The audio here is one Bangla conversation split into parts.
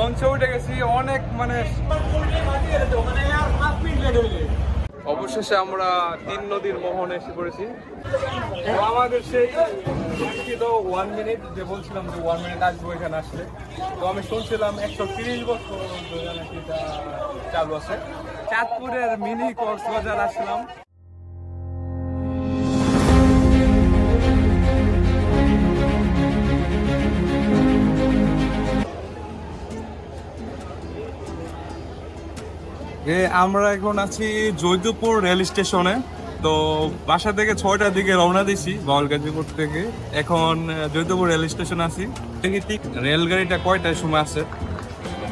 লঞ্চে উঠে গেছি অনেক মানে অবশেষে আমরা 3 নদীর মোহনে এসে পড়েছি। তো আমাদের সেই 1 মিনিট যে বলছিলাম যে 1 মিনিট আসবো এখানে আসলে, তো আমি শুনছিলাম 130 বছর নাকি এটা চালু আছে। চাঁদপুরের মিনি কক্সবাজার আসলাম। আমরা এখন আছি জয়দেবপুর রেল স্টেশনে। তো বাসা থেকে 6টার দিকে রওনা দিছি বাউলগাজীপুর থেকে, এখন জয়দেবপুর রেল স্টেশন আছি। দেখি ঠিক রেলগাড়িটা কয়টার সময় আছে,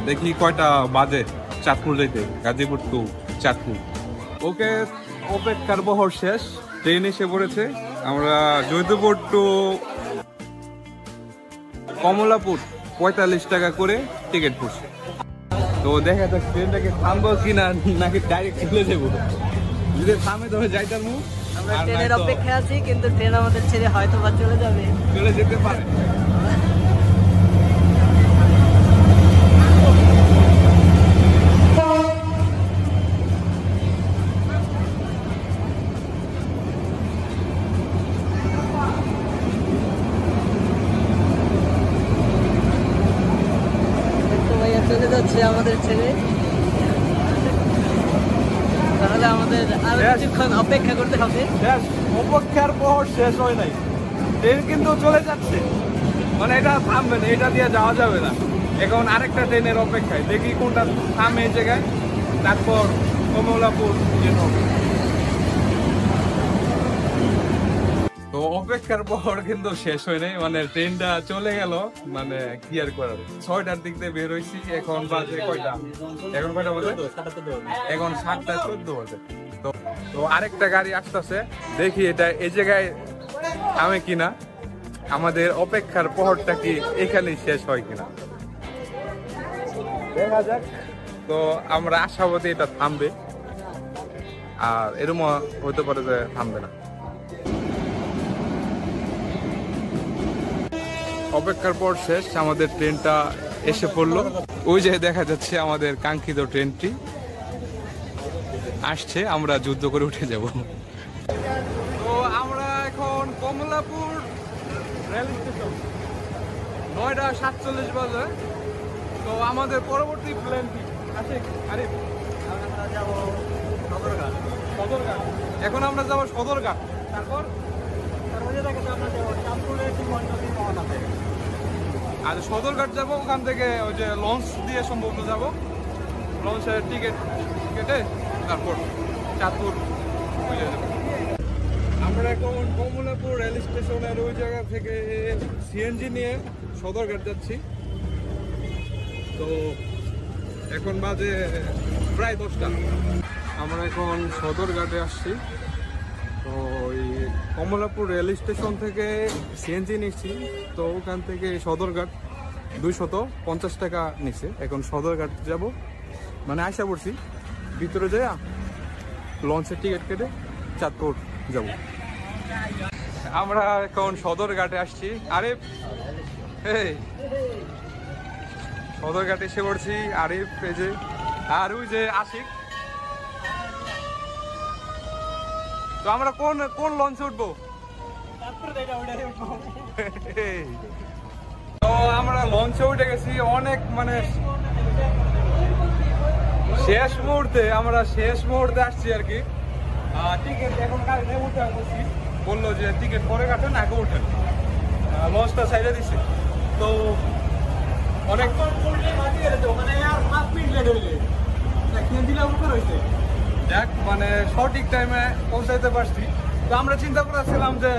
দেখি কয়টা বাজে চাঁদপুর যাইতে, গাজীপুর টু চাঁদপুর। ওকে, অপেক্ষার বহর শেষ, ট্রেন এসে পড়েছে। আমরা জয়দেবপুর টু কমলাপুর 45 টাকা করে টিকিট পড়ছে। তো দেখা যাক ট্রেনটাকে থামবো কিনা নাকি ডাইরেক্ট চলে যাবো। যদি থামে তবে যাইতাম। আমরা ট্রেনের অপেক্ষা আছি, কিন্তু ট্রেন আমাদের ছেড়ে হয়তো বা চলে যাবে, চলে যেতে পারে। চলে যাচ্ছে আমাদের ছেড়ে, তাহলে আমাদের আরো কিছুক্ষণ অপেক্ষা করতে হবে। অপেক্ষার পর শেষ হয় নাই, ট্রেন কিন্তু চলে যাচ্ছে, মানে এটা থামবে না, এটা দিয়ে যাওয়া যাবে না। এখন আরেকটা ট্রেনের অপেক্ষায়, দেখি কোনটা থামে এই জায়গায়, তারপর কমলাপুর যেতে হবে। তো অপেক্ষার পর কিন্তু শেষ হয় নাই, মানে ট্রেনটা চলে গেল, মানে কি আর করার। 6টার দিক দিয়ে বের হয়েছি, এখন বাজে কয়টা, এখন কয়টা বাজে, এখন 7:14 বাজে। তো আরেকটা গাড়ি আসতেছে, দেখি এটা এই জায়গায় থামে কিনা, আমাদের অপেক্ষার প্রহরটা কি এখানেই শেষ হয় কিনা দেখা যাক। তো আমরা আশাবাদী এটা থামবে, আর এরকম হতে পারে যে থামবে না। অপেক্ষার পর শেষ, আমাদের ট্রেনটা এসে পড়লো। ওই যে দেখা যাচ্ছে আমাদের কাঙ্ক্ষিত ট্রেনটি আসছে, আমরা যুদ্ধ করে উঠে যাব। তো আমরা এখন কমলাপুর রেল স্টেশন, 9:47 বাজে। তো আমাদের পরবর্তী প্ল্যান কি আছে? আরে আমরা যাব সদরঘাট। সদরঘাট, এখন আমরা যাব সদরঘাট, তারপর আর সদরঘাট যাবো, ওখান থেকে ওই যে লঞ্চ দিয়ে সম্ভবত যাব, লঞ্চের টিকিট কেটে তারপর চাঁদপুর হয়ে যাবো। আমরা এখন কমলাপুর রেল স্টেশনের ওই জায়গা থেকে সিএনজি নিয়ে সদরঘাট যাচ্ছি। তো এখন বাজে প্রায় 10টা, আমরা এখন সদরঘাটে আসছি। তো ওই কমলাপুর রেল স্টেশন থেকে সিএনজি নিচ্ছি, তো ওখান থেকে সদরঘাট 250 টাকা নিচ্ছে। এখন সদরঘাট যাব, মানে আশা করছি ভিতরে যাই লঞ্চের টিকিট কেটে চাঁদপুর যাব। আমরা এখন সদরঘাটে আসছি। আরিফ, এই সদরঘাটে এসে পড়ছি। আরিফ এই যে, আর ওই যে আশিক। তো আমরা কোন লঞ্চে উঠবো? তো আমরা লঞ্চে উঠে গেছি অনেক, মানে শেষ মুহূর্তে, আমরা শেষ মুহূর্তে আসছি আর কি। টিকিট এখন কাটে উঠে বলছি, বললো যে টিকিট পরে কাটেন, আগে উঠেন, লঞ্চটা সাইডে দিচ্ছে। তো অনেক যাক, মানে সঠিক টাইমে পৌঁছাইতে পারছি। তো আমরা চিন্তা করেছিলাম যে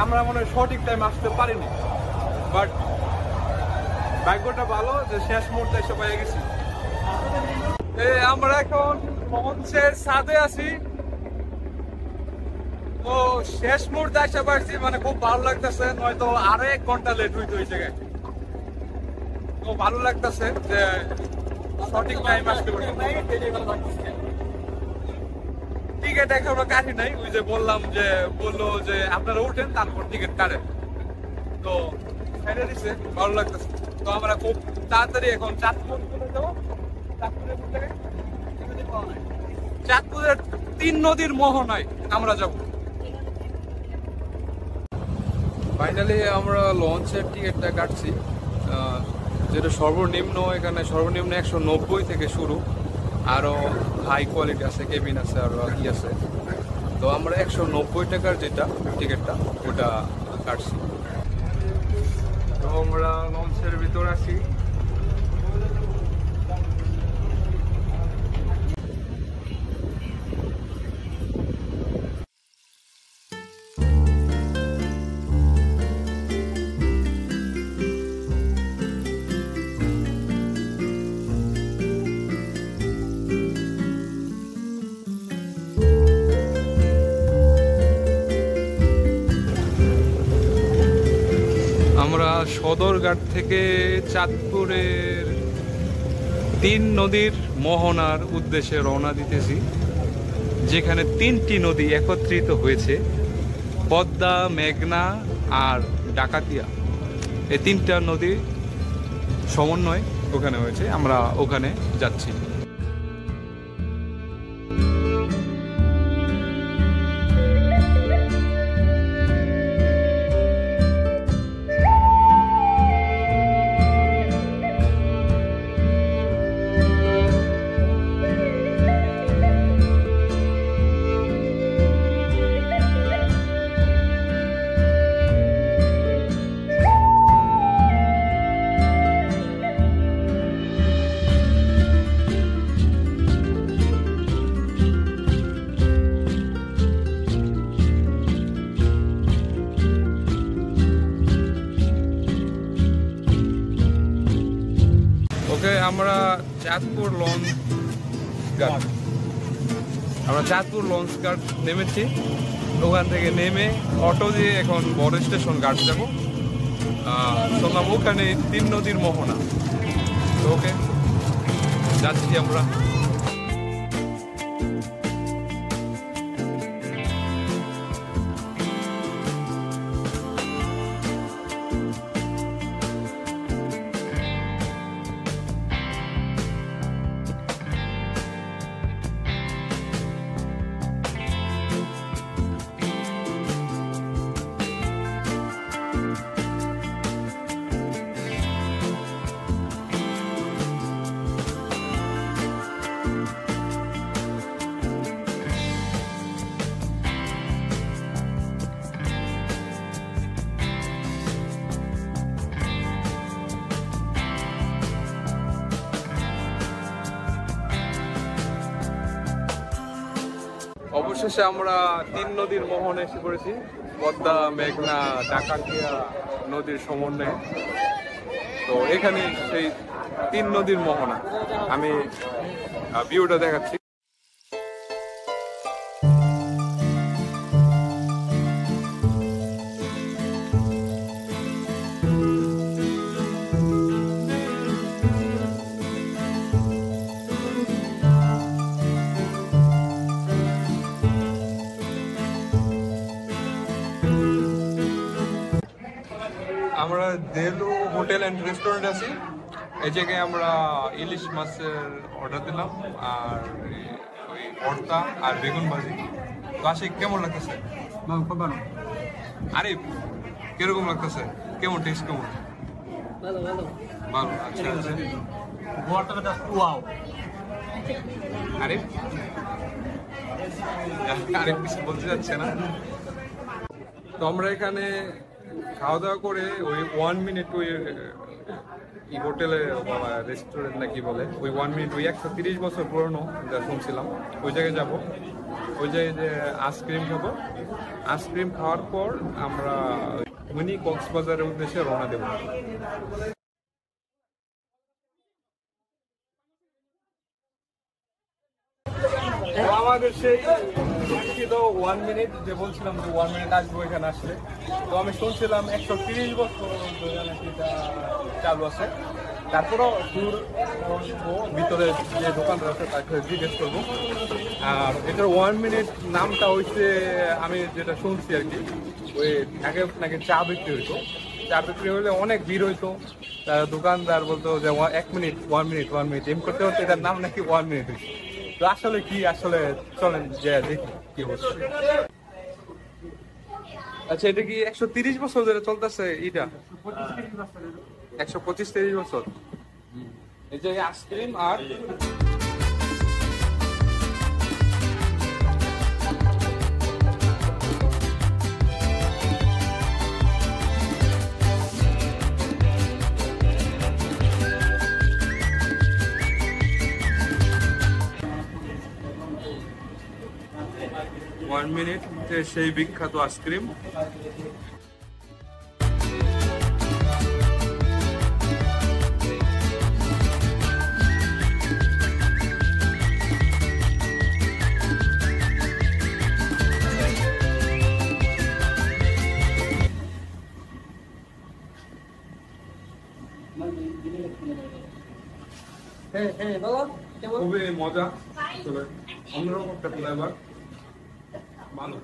আমরা মনে হয় সঠিক টাইমে আসতে পারিনি, বাট ভাগ্যটা ভালো যে শেষ মুহূর্তে এসে পেয়ে গেছি। আমরা এখন লঞ্চের ছাদে আছি, তো শেষ মুহূর্তে এসে পারছি, মানে খুব ভালো লাগতেছে। নয়তো আরো 1 ঘন্টা লেট হইতো এই জায়গায়। তো ভালো লাগতেছে যে সঠিক টাইম আসতে পারছি। টিকিট এখনো কাটি নাই, ওই যে বললাম যে বললো যে আপনারা উঠেন তারপর টিকিট কাটেন, তো ছেড়ে দিছে, ভালো লাগতেছে। তো তো আমরা খুব তাড়াতাড়ি এখন চাঁদপুর চলে যাবো। চাঁদপুরের 3 নদীর মোহনায় আমরা যাব। ফাইনালি আমরা লঞ্চের টিকিটটা কাটছি, যেটা সর্বনিম্ন, এখানে সর্বনিম্ন 190 থেকে শুরু, আরও হাই কোয়ালিটি আছে, কেবিন আছে, আরও কি আছে। তো আমরা 190 টাকার যেটা টিকিটটা ওটা কাটছি। তো আমরা লঞ্চের ভিতর আছি। আমরা সদরঘাট থেকে চাঁদপুরের 3 নদীর মোহনার উদ্দেশ্যে রওনা দিতেছি, যেখানে 3টি নদী একত্রিত হয়েছে, পদ্মা, মেঘনা আর ডাকাতিয়া। এই 3টা নদী সমন্বয় ওখানে হয়েছে, আমরা ওখানে যাচ্ছি। ওকে, আমরা চাঁদপুর লঞ্চ ঘাট নেমেছি। ওখান থেকে নেমে অটো দিয়ে এখন বড় স্টেশন ঘাট যাবো। শুনলাম ওখানে 3 নদীর মোহনা। তো ওকে, যাচ্ছি আমরা। অবশেষে আমরা 3 নদীর মোহনে এসে পড়েছি, পদ্মা, মেঘনা, ডাকাতিয়া নদীর সমন্বয়ে। তো এখানে সেই 3 নদীর মোহনা, আমি ভিউটা দেখাচ্ছি। আমরা দেলু হোটেল অ্যান্ড রেস্টুরেন্ট আছি। এই জায়গায় আমরা ইলিশ মাছের অর্ডার দিলাম, আর ওই ভর্তা আর বেগুন ভাজি। তো আশিক, কেমন লাগতেছে? খুব ভালো। আরে কিরকম লাগতেছে? কেমন টেস্ট? কেমন? ভালো ভালো ভালো। আচ্ছা আচ্ছা। ভর্তাটা ওয়াও। আরে কিছু বলতে যাচ্ছে না। তো আমরা এখানে খাওয়া দাওয়া করে ওই 1 মিনিট ওই হোটেলে রেস্টুরেন্ট না কি বলে, ওই 1 মিনিট, ওই 130 বছর পুরনো যা শুনছিলাম, ওই জায়গায় যাব। ওই জায়গায় যে আইসক্রিম খাবো। আইসক্রিম খাওয়ার পর আমরা মিনি কক্সবাজারের উদ্দেশ্যে রওনা দেব। আমাদের সেই 1 মিনিট যে বলছিলাম যে 1 মিনিট আসবো এখানে আসলে, তো আমি শুনছিলাম 130 বছর চালু আছে। তারপরও ট্যুর ভিতরে যে দোকানদার আছে তাকে জিজ্ঞেস করবো। আর এটার 1 মিনিট নামটা হচ্ছে, আমি যেটা শুনছি আর কি, ওই আগে নাকি চা বিক্রি হইতো, চা বিক্রি হলে অনেক ভিড় হইতো, দোকানদার বলতো যে 1 মিনিট এম করতে হচ্ছে, এটার নাম নাকি 1 মিনিট। তো আসলে কি, আসলে চলেন যে দেখি কি হচ্ছে। আচ্ছা, এটা কি 130 বছর ধরে চলতেছে? এটা 125-30 বছর। এই যে আইসক্রিম আর ওয়ান মিনিট সেই বিখ্যাত আইসক্রিম। খুবই মজা, অন্যরকম একটা ফ্লেভার, ভালো।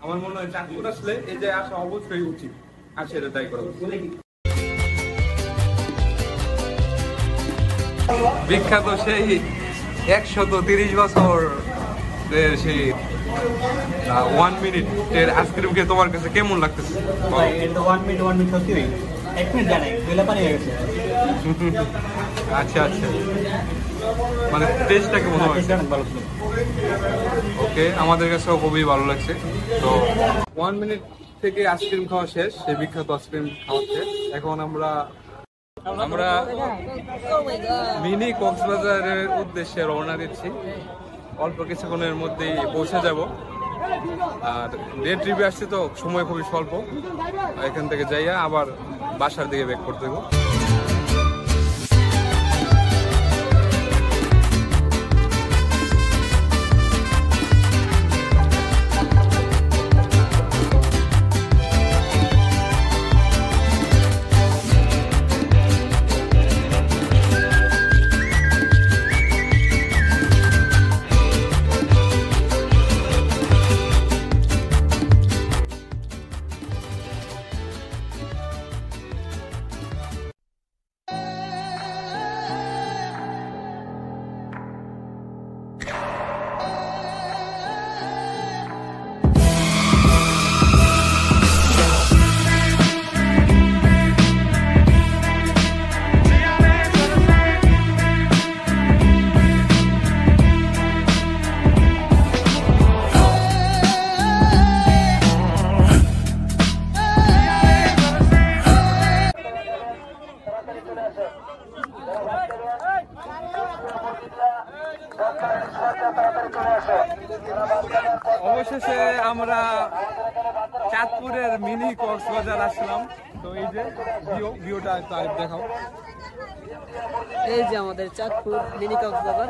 আমার মনে হয় চাঁদপুর আসলে এই যে আসা অবশ্যই উচিত, আর সেটা তাই করা বিখ্যাত সেই 130 বছর সেই 1 মিনিটের আইসক্রিমকে তোমার কাছে কেমন লাগতেছে? আচ্ছা আচ্ছা, মানে টেস্টটা কেমন হয়েছে? ওকে, আমাদের কাছেও খুবই ভালো লাগছে। তো 1 মিনিট থেকে আইসক্রিম খাওয়া শেষ, সেই বিখ্যাত আইসক্রিম খাওয়া শেষ। এখন আমরা মিনি কক্সবাজারের উদ্দেশ্যে রওনা দিচ্ছি। অল্প কিছুক্ষণের মধ্যেই পৌঁছে যাব। আর ডে ট্রিপে আসছি তো সময় খুবই স্বল্প, এখান থেকে যাইয়া আবার বাসার দিকে ব্যাক করতে দেবো। অবশেষে আমরা চাঁদপুরের মিনি কক্সবাজার আসলাম। তো এই যে ভিউটা দেখাও। এই যে আমাদের চাঁদপুর মিনি কক্সবাজার।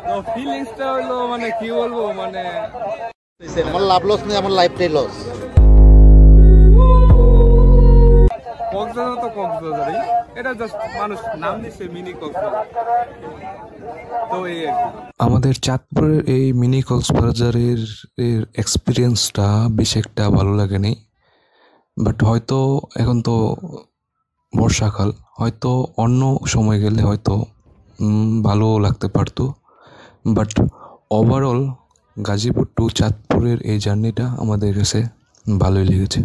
তো ফিলিংসটা হলো মানে কি বলবো, মানে আমার লাভ লস নেই, আমার লাইফটাই লস। কক্সবাজার তো কক্সবাজারই, এটা জাস্ট মানুষ নাম দিচ্ছে মিনি কক্সবাজার। তো এই আমাদের চাঁদপুরের এই মিনি কক্সবাজারের এক্সপিরিয়েন্সটা বেশ একটা ভালো লাগেনি। বাট হয়তো এখন তো বর্ষাকাল, হয়তো অন্য সময় গেলে হয়তো ভালো লাগতে পারতো। বাট ওভারঅল গাজীপুর টু চাঁদপুরের এই জার্নিটা আমাদের কাছে ভালোই লেগেছে।